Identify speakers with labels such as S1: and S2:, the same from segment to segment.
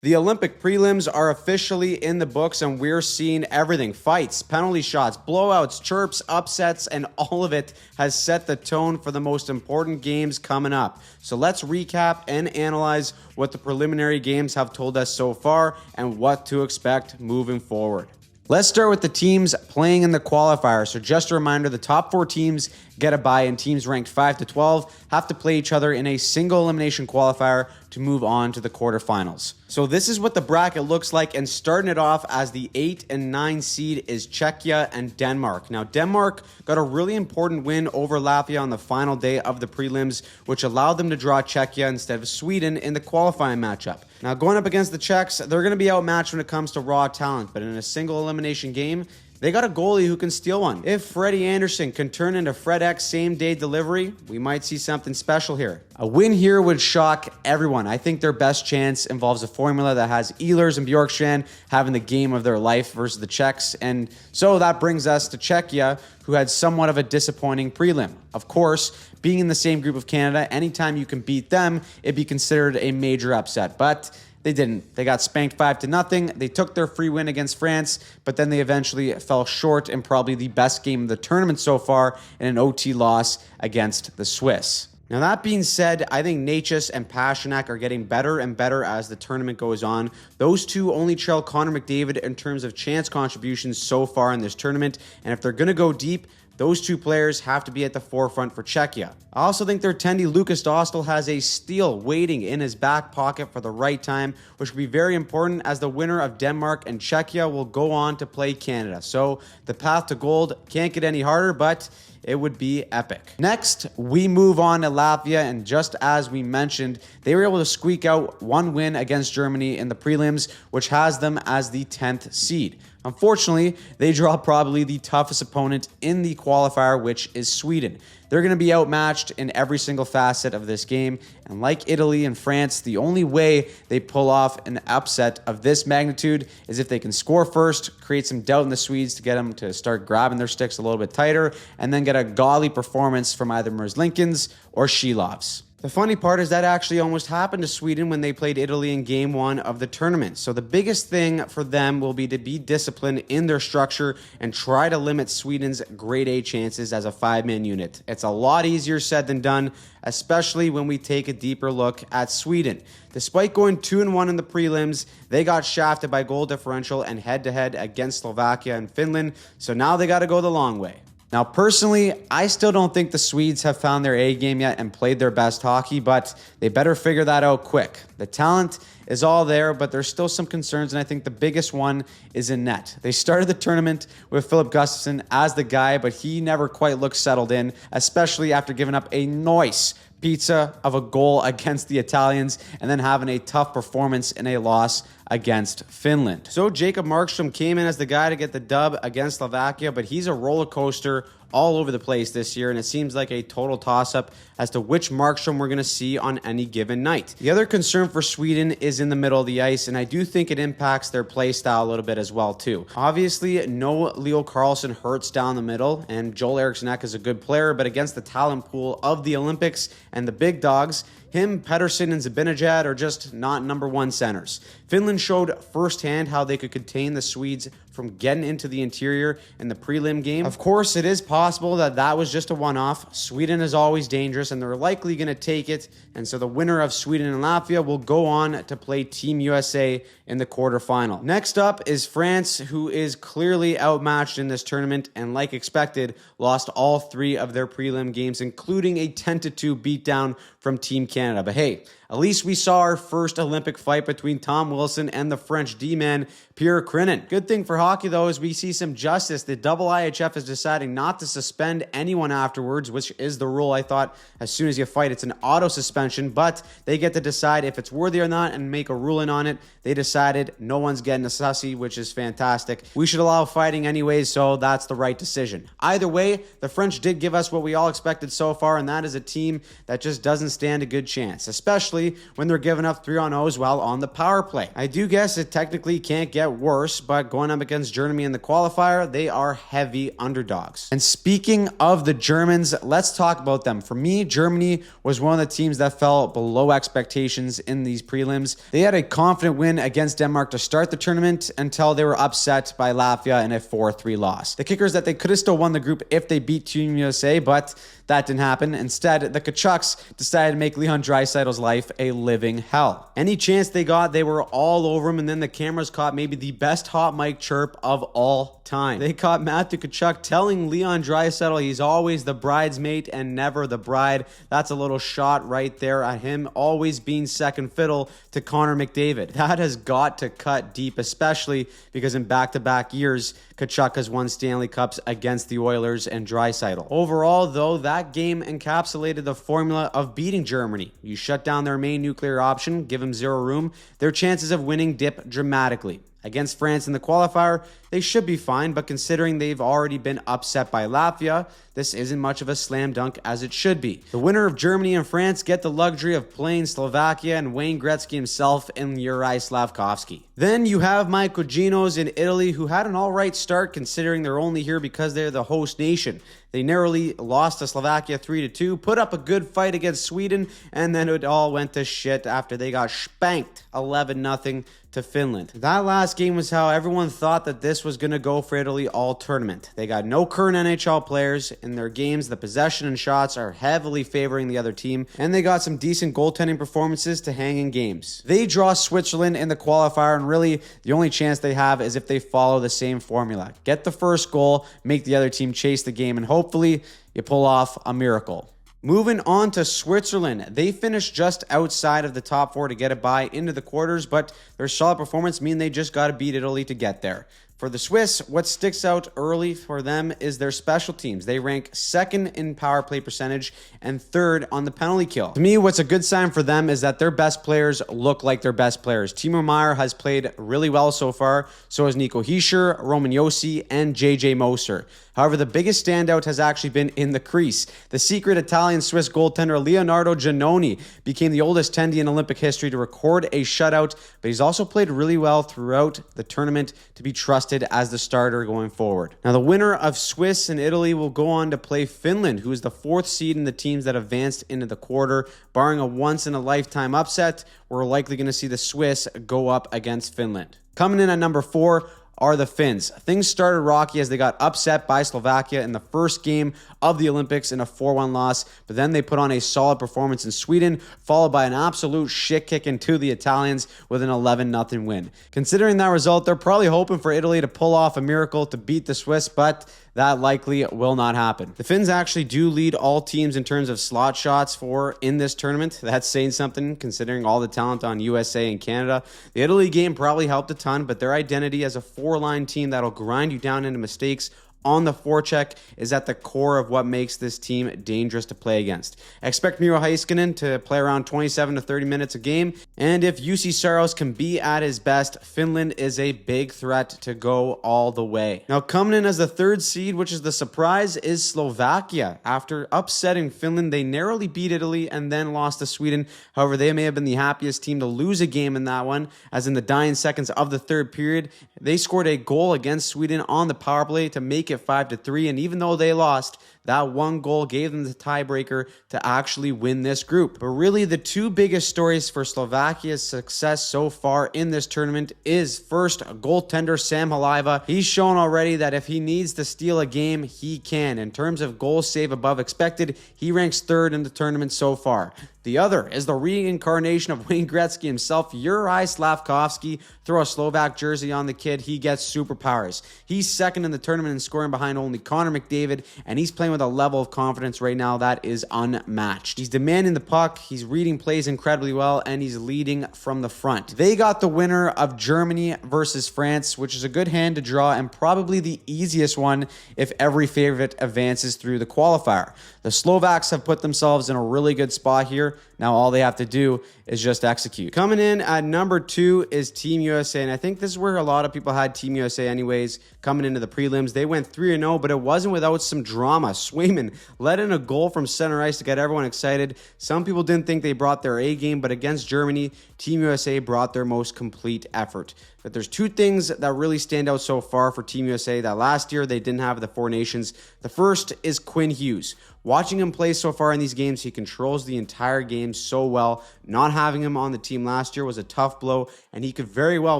S1: The Olympic prelims are officially in the books, and we're seeing everything. Fights, penalty shots, blowouts, chirps, upsets, and all of it has set the tone for the most important games coming up. So let's recap and analyze what the preliminary games have told us so far and what to expect moving forward. Let's start with the teams playing in the qualifier. So just a reminder, the top 4 teams get a bye, and teams ranked 5 to 12 have to play each other in a single elimination qualifier to move on to the quarterfinals. So this is what the bracket looks like, and starting it off as the 8 and 9 seed is Czechia and Denmark. Now, Denmark got a really important win over Latvia on the final day of the prelims, which allowed them to draw Czechia instead of Sweden in the qualifying matchup. Now, going up against the Czechs, they're going to be outmatched when it comes to raw talent, but in a single elimination game, they got a goalie who can steal one. If Freddie Anderson can turn into Fred X same-day delivery, we might see something special here. A win here would shock everyone. I think their best chance involves a formula that has Ehlers and Bjorkstrand having the game of their life versus the Czechs. And so that brings us to Czechia, who had somewhat of a disappointing prelim. Of course, being in the same group of Canada, anytime you can beat them, it'd be considered a major upset. But they didn't. They got spanked 5-0. They took their free win against France, but then they eventually fell short in probably the best game of the tournament so far in an OT loss against the Swiss. Now, that being said, I think Necas and Pasternak are getting better and better as the tournament goes on. Those two only trail Connor McDavid in terms of chance contributions so far in this tournament, and if they're going to go deep, those two players have to be at the forefront for Czechia. I also think their tendy Lucas Dostal has a steal waiting in his back pocket for the right time, which will be very important as the winner of Denmark and Czechia will go on to play Canada. So the path to gold can't get any harder, but it would be epic. Next, we move on to Latvia, and just as we mentioned, they were able to squeak out one win against Germany in the prelims, which has them as the 10th seed. Unfortunately, they draw probably the toughest opponent in the qualifier, which is Sweden. They're going to be outmatched in every single facet of this game, and like Italy and France, the only way they pull off an upset of this magnitude is if they can score first, create some doubt in the Swedes to get them to start grabbing their sticks a little bit tighter, and then get a gaudy performance from either Merzlikins or Shilovs. The funny part is that actually almost happened to Sweden when they played Italy in game 1 of the tournament. So the biggest thing for them will be to be disciplined in their structure and try to limit Sweden's grade A chances as a 5-man unit. It's a lot easier said than done, especially when we take a deeper look at Sweden. Despite going 2-1 in the prelims, they got shafted by goal differential and head-to-head against Slovakia and Finland, so now they got to go the long way. Now, personally, I still don't think the Swedes have found their A game yet and played their best hockey, but they better figure that out quick. The talent is all there, but there's still some concerns, and I think the biggest one is in net. They started the tournament with Philip Gustafsson as the guy, but he never quite looked settled in, especially after giving up a nice pizza of a goal against the Italians and then having a tough performance in a loss against Finland. So Jacob Markstrom came in as the guy to get the dub against Slovakia, but he's a roller coaster all over the place this year, and it seems like a total toss-up as to which Markstrom we're going to see on any given night. The other concern for Sweden is in the middle of the ice, and I do think it impacts their play style a little bit as well, too. Obviously, no Leo Carlsson hurts down the middle, and Joel Eriksson Ek is a good player, but against the talent pool of the Olympics and the big dogs, him, Pettersson, and Zibanejad are just not number 1 centers. Finland showed firsthand how they could contain the Swedes from getting into the interior in the prelim game. Of course, it is possible that that was just a one-off. Sweden is always dangerous, and they're likely going to take it, and so the winner of Sweden and Latvia will go on to play Team USA in the quarterfinal. Next up is France, who is clearly outmatched in this tournament, and like expected, lost all 3 of their prelim games, including a 10-2 beatdown from Team Canada. But hey, at least we saw our first Olympic fight between Tom Wilson and the French D-man, Pierre Crinin. Good thing for hockey, though, is we see some justice. The IIHF is deciding not to suspend anyone afterwards, which is the rule. I thought as soon as you fight, it's an auto suspension, but they get to decide if it's worthy or not and make a ruling on it. They decided no one's getting a sussy, which is fantastic. We should allow fighting anyways, so that's the right decision. Either way, the French did give us what we all expected so far, and that is a team that just doesn't stand a good chance, especially when they're giving up 3-on-0s while on the power play. I do guess it technically can't get worse, but going up against Germany in the qualifier, they are heavy underdogs. And speaking of the Germans, let's talk about them. For me, Germany was one of the teams that fell below expectations in these prelims. They had a confident win against Denmark to start the tournament until they were upset by Latvia in a 4-3 loss. The kicker is that they could have still won the group if they beat Team USA, but that didn't happen. Instead, the Kachucks decided to make Leon Draisaitl's life a living hell. Any chance they got, they were all over him, and then the cameras caught maybe the best hot mic chirp of all time. They caught Matthew Tkachuk telling Leon Draisaitl he's always the bridesmaid and never the bride. That's a little shot right there at him always being second fiddle to Connor McDavid. That has got to cut deep, especially because in back-to-back years, Tkachuk has won Stanley Cups against the Oilers and Draisaitl. Overall, though, that game encapsulated the formula of beating Germany. You shut down their main nuclear option, give them zero room, their chances of winning dip dramatically. Against France in the qualifier, they should be fine, but considering they've already been upset by Latvia, this isn't much of a slam dunk as it should be. The winner of Germany and France get the luxury of playing Slovakia and Wayne Gretzky himself in Juraj Slafkovsky. Then you have my Coginos in Italy, who had an alright start considering they're only here because they're the host nation. They narrowly lost to Slovakia 3-2, put up a good fight against Sweden, and then it all went to shit after they got spanked 11-0 to Finland. That last game was how everyone thought that this was going to go for Italy all tournament. They got no current NHL players. In their games, the possession and shots are heavily favoring the other team, and they got some decent goaltending performances to hang in games. They draw Switzerland in the qualifier, and really the only chance they have is if they follow the same formula. Get the first goal, make the other team chase the game, and hopefully you pull off a miracle. Moving on to Switzerland, they finished just outside of the top four to get a bye into the quarters, but their solid performance mean they just got to beat Italy to get there. For the Swiss, what sticks out early for them is their special teams. They rank second in power play percentage and third on the penalty kill. To me, what's a good sign for them is that their best players look like their best players. Timo Meier has played really well so far. So has Nico Hischier, Roman Josi, and JJ Moser. However, the biggest standout has actually been in the crease. The secret Italian-Swiss goaltender Leonardo Giannoni became the oldest tendy in Olympic history to record a shutout, but he's also played really well throughout the tournament to be trusted as the starter going forward. Now, the winner of Swiss and Italy will go on to play Finland, who is the fourth seed in the teams that advanced into the quarter. Barring a once-in-a-lifetime upset, we're likely going to see the Swiss go up against Finland. Coming in at number 4 are the Finns. Things started rocky as they got upset by Slovakia in the first game of the Olympics in a 4-1 loss, but then they put on a solid performance in Sweden, followed by an absolute shit kicking to the Italians with an 11-0 win. Considering that result, they're probably hoping for Italy to pull off a miracle to beat the Swiss, but that likely will not happen. The Finns actually do lead all teams in terms of slot shots for in this tournament. That's saying something considering all the talent on USA and Canada. The Italy game probably helped a ton, but their identity as a four-line team that'll grind you down into mistakes on the forecheck is at the core of what makes this team dangerous to play against. Expect Miro Heiskanen to play around 27 to 30 minutes a game, and if UC Saros can be at his best, Finland is a big threat to go all the way. Now, coming in as the third seed, which is the surprise, is Slovakia. After upsetting Finland, they narrowly beat Italy and then lost to Sweden. However, they may have been the happiest team to lose a game in that one, as in the dying seconds of the third period, they scored a goal against Sweden on the power play to make it 5-3, and even though they lost, that one goal gave them the tiebreaker to actually win this group. But really, the two biggest stories for Slovakia's success so far in this tournament is first, goaltender Sam Halaiva. He's shown already that if he needs to steal a game, he can. In terms of goals saved above expected, he ranks third in the tournament so far. The other is the reincarnation of Wayne Gretzky himself, Juraj Slafkovsky. Throw a Slovak jersey on the kid, he gets superpowers. He's second in the tournament in scoring behind only Connor McDavid, and he's playing with a level of confidence right now that is unmatched. He's demanding the puck, he's reading plays incredibly well, and he's leading from the front. They got the winner of Germany versus France, which is a good hand to draw and probably the easiest one if every favorite advances through the qualifier. The Slovaks have put themselves in a really good spot here, Now all they have to do is just execute. Coming in at number 2 is Team USA, and I think this is where a lot of people had Team USA anyways. Coming into the prelims, they went 3-0, but it wasn't without some drama. Swayman let in a goal from center ice to get everyone excited. Some people didn't think they brought their A game, but against Germany, Team USA brought their most complete effort. But there's 2 things that really stand out so far for Team USA that last year they didn't have at the Four Nations. The first is Quinn Hughes. Watching him play so far in these games, he controls the entire game so well. Not having him on the team last year was a tough blow, and he could very well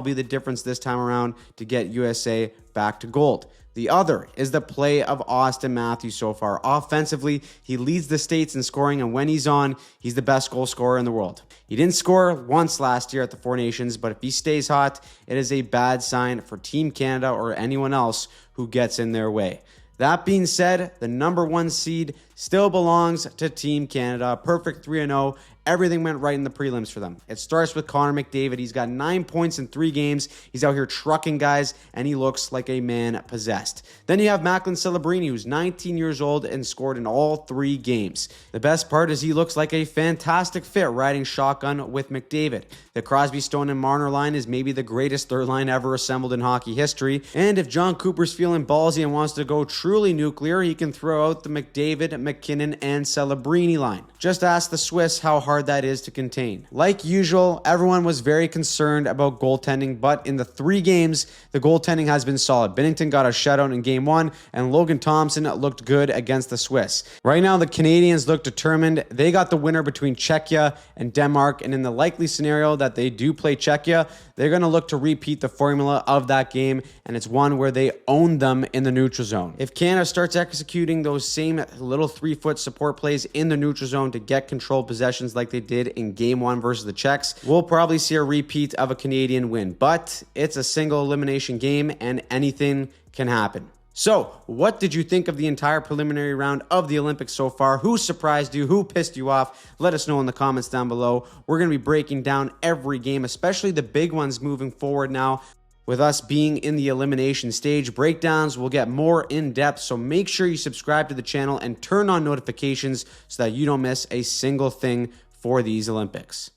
S1: be the difference this time around to get USA back to gold. The other is the play of Austin Matthews so far. Offensively, he leads the States in scoring, and when he's on, he's the best goal scorer in the world. He didn't score once last year at the Four Nations, but if he stays hot, it is a bad sign for Team Canada or anyone else who gets in their way. That being said, the number 1 seed still belongs to Team Canada. Perfect 3-0. Everything went right in the prelims for them. It starts with Connor McDavid. He's got 9 points in 3 games. He's out here trucking guys, and he looks like a man possessed. Then you have Macklin Celebrini, who's 19 years old and scored in all 3 games. The best part is he looks like a fantastic fit riding shotgun with McDavid. The Crosby, Stone, and Marner line is maybe the greatest third line ever assembled in hockey history. And if John Cooper's feeling ballsy and wants to go truly nuclear, he can throw out the McDavid, McKinnon, and Celebrini line. Just ask the Swiss how hard that is to contain. Like usual, everyone was very concerned about goaltending, but in the 3 games, the goaltending has been solid. Binnington got a shutout in game 1, and Logan Thompson looked good against the Swiss. Right now, the Canadians look determined. They got the winner between Czechia and Denmark, and in the likely scenario that they do play Czechia, they're going to look to repeat the formula of that game, and it's one where they own them in the neutral zone. If Canada starts executing those same little 3-foot support plays in the neutral zone to get controlled possessions like they did in game 1 versus the Czechs, we'll probably see a repeat of a Canadian win. But it's a single elimination game, and anything can happen. So, what did you think of the entire preliminary round of the Olympics so far? Who surprised you? Who pissed you off? Let us know in the comments down below. We're going to be breaking down every game, especially the big ones moving forward now. With us being in the elimination stage, breakdowns will get more in-depth, so make sure you subscribe to the channel and turn on notifications so that you don't miss a single thing for these Olympics.